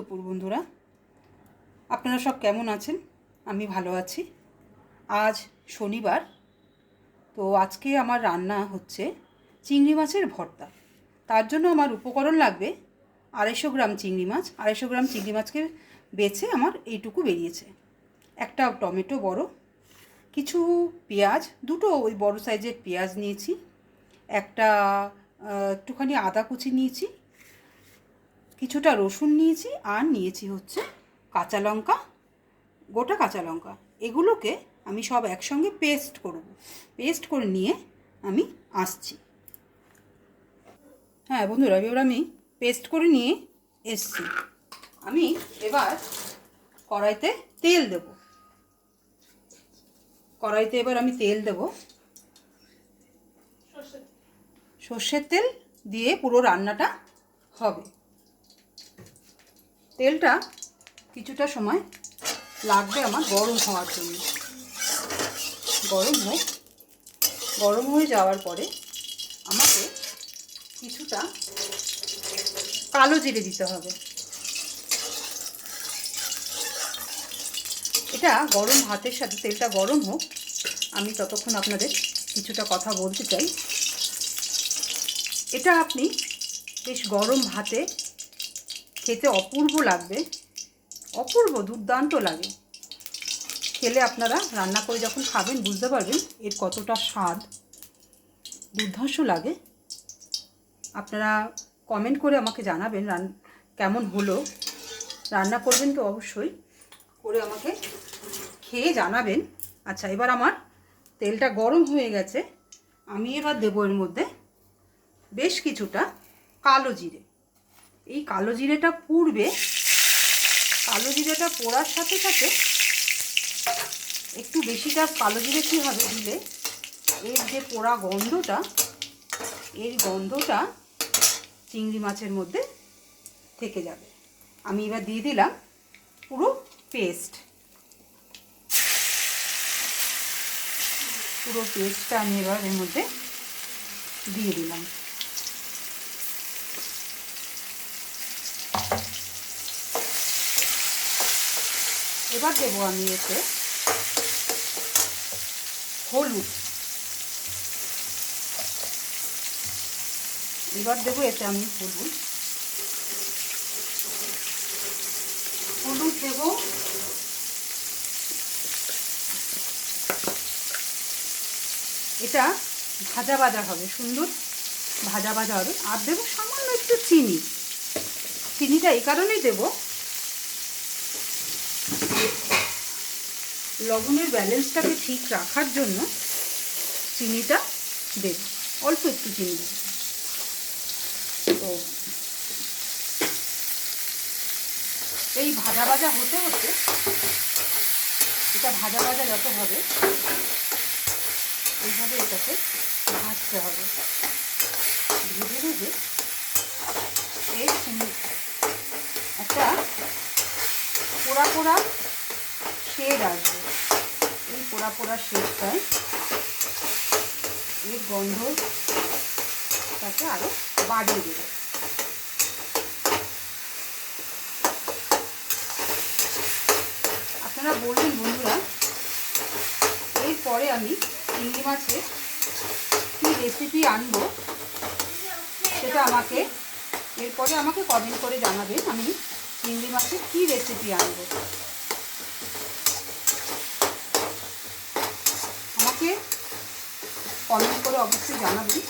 দুপুর বন্ধুরা, আপনারা সব কেমন আছেন? আমি ভালো আছি। আজ শনিবার, তো আজকে আমার রান্না হচ্ছে চিংড়ি মাছের ভর্তা। তার জন্য আমার উপকরণ লাগবে 250 গ্রাম চিংড়ি মাছ। 250 গ্রাম চিংড়ি মাছকে বেছে আমার এইটুকু বেরিয়েছে। একটা টমেটো বড়, কিছু পেঁয়াজ, দুটো ওই বড় সাইজের পেঁয়াজ নিয়েছি, একটা একটুখানি আদা কুচি নিয়েছি, কিছুটা রসুন নিয়েছি, আর নিয়েছি হচ্ছে কাঁচা লঙ্কা, গোটা কাঁচা লঙ্কা। এগুলোকে আমি সব একসঙ্গে পেস্ট করব। পেস্ট করে নিয়ে আমি আসছি। হ্যাঁ বন্ধুরা, এবার আমি পেস্ট করে নিয়ে এসছি। আমি এবার কড়াইতে তেল দেব। কড়াইতে এবার আমি তেল দেব, সর্ষের তেল দিয়ে পুরো রান্নাটা হবে। তেলটা কিছুটা সময় লাগবে আমার গরম হওয়ার জন্য। গরম হয়ে যাওয়ার পরে আমাকে কিছুটা কালো জিরে দিতে হবে। এটা গরম ভাতের সাথে, তেলটা গরম হোক, আমি ততক্ষণ আপনাদের কিছুটা কথা বলতে চাই। এটা আপনি বেশ গরম ভাতে খেতে অপূর্ব লাগবে, অপূর্ব দুর্দান্ত লাগে। খেলে আপনারা রান্না করে যখন খাবেন বুঝতে পারবেন এর কতটা স্বাদ, দুর্ধর্ষ লাগে। আপনারা কমেন্ট করে আমাকে জানাবেন কেমন হলো। রান্না করবেন তো অবশ্যই, করে আমাকে খেয়ে জানাবেন। আচ্ছা, এবার আমার তেলটা গরম হয়ে গেছে। আমি এবার দেবো এর মধ্যে বেশ কিছুটা কালো জিরে। এই কালো জিরেটা পুড়বে। কালো জিরেটা পোড়ার সাথে সাথে একটু বেশিটা কালো জিরে কী হবে দিলে, এর যে পোড়া গন্ধটা, এর গন্ধটা চিংড়ি মাছের মধ্যে থেকে যাবে। আমি এবার দিয়ে দিলাম পুরো পেস্ট। পুরো পেস্টটা আমি এবার এর মধ্যে দিয়ে দিলাম। এবার দেবো আমি এতে হলুদ। এবার দেবো এতে আমি হলুদ দেবো। এটা ভাজা ভাজা হবে, সুন্দর ভাজা ভাজা হবে। আর দেবো সামান্য একটু চিনি। চিনিটা এই কারণেই দেবো, লবণের ব্যালেন্সটাকে ঠিক রাখার জন্য চিনিটা দেব, অল্প একটু চিনি দেব। তো এই ভাজা ভাজা হতে হতে, এটা ভাজা ভাজা যত হবে এইভাবে এটাকে ভাজতে হবে। ভেজে ভেজে এর একটা পোড়া পোড়া শেড আসবে। এই পোড়া পোড়া শেডটায় এর গন্ধটাকে আরও বাড়িয়ে দেবে। আপনারা বলবেন বন্ধুরা, এরপরে আমি চিংড়ি মাছের কী রেসিপি আনবো, সেটা এরপরে আমাকে কমেন্ট করে জানাবেন আমি চিংড়ি মাছের কী রেসিপি আনবো। আমাকে কমেন্ট করে অবশ্যই জানাবেন।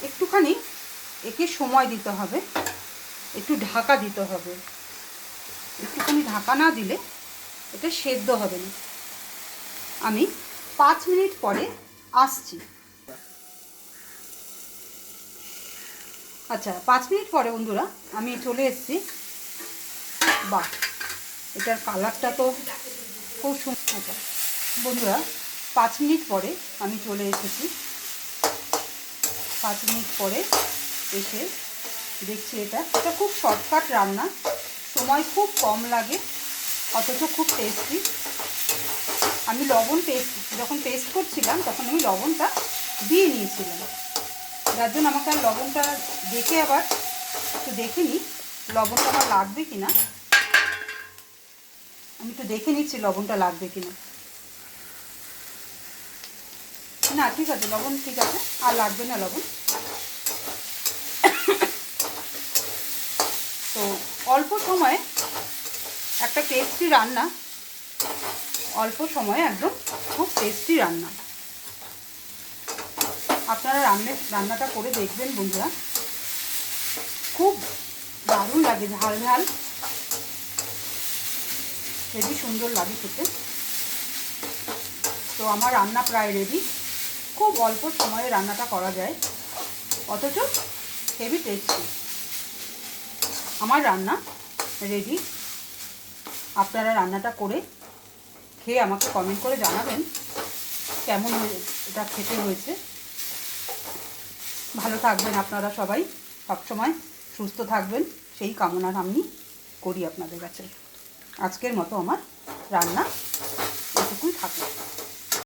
একটুখানি একে সময় দিতে হবে, একটু ঢাকা দিতে হবে। একটুখানি ঢাকা না দিলে এটা সেদ্ধ হবে না। আমি 5 মিনিট পরে আসছি। আচ্ছা, 5 মিনিট পরে বন্ধুরা আমি চলে এসেছি। বাহ, এটার কালারটা তো খুব সুন্দর। আচ্ছা বন্ধুরা, 5 মিনিট পরে আমি চলে এসেছি। 5 মিনিট পরে এসে দেখছি এটা খুব শর্টকাট রান্না, সময় খুব কম লাগে, অথচ খুব টেস্টি। আমি যখন পেস্ট করছিলাম তখন আমি লবণটা দিয়ে নিয়েছিলাম, যার জন্য আমাকে আর লবণটা দেখে আবার একটু দেখে নিই লবণটা আমার লাগবে কি না, আমি একটু দেখে নিচ্ছি লবণটা লাগবে কি না। না, ঠিক আছে, লবণ ঠিক আছে, আর লাগবে না লবণ। তো অল্প সময়ে একটা টেস্টি রান্না, অল্প সময়ে একদম খুব টেস্টি রান্না। আপনারা রান্নাটা করে দেখবেন বন্ধুরা, খুব দারুণ লাগে, ঝাল ঝাল, হেবি সুন্দর লাগে খেতে। তো আমার রান্না প্রায় রেডি। খুব অল্প সময়ে রান্নাটা করা যায়, অথচ হেভি টেস্টি। আমার রান্না রেডি। আপনারা রান্নাটা করে খেয়ে আমাকে কমেন্ট করে জানাবেন কেমন এটা খেতে হয়েছে। ভালো থাকবেন আপনারা সবাই, সবসময় সুস্থ থাকবেন, সেই কামনা আমি করি আপনাদের কাছে। আজকের মতো আমার রান্না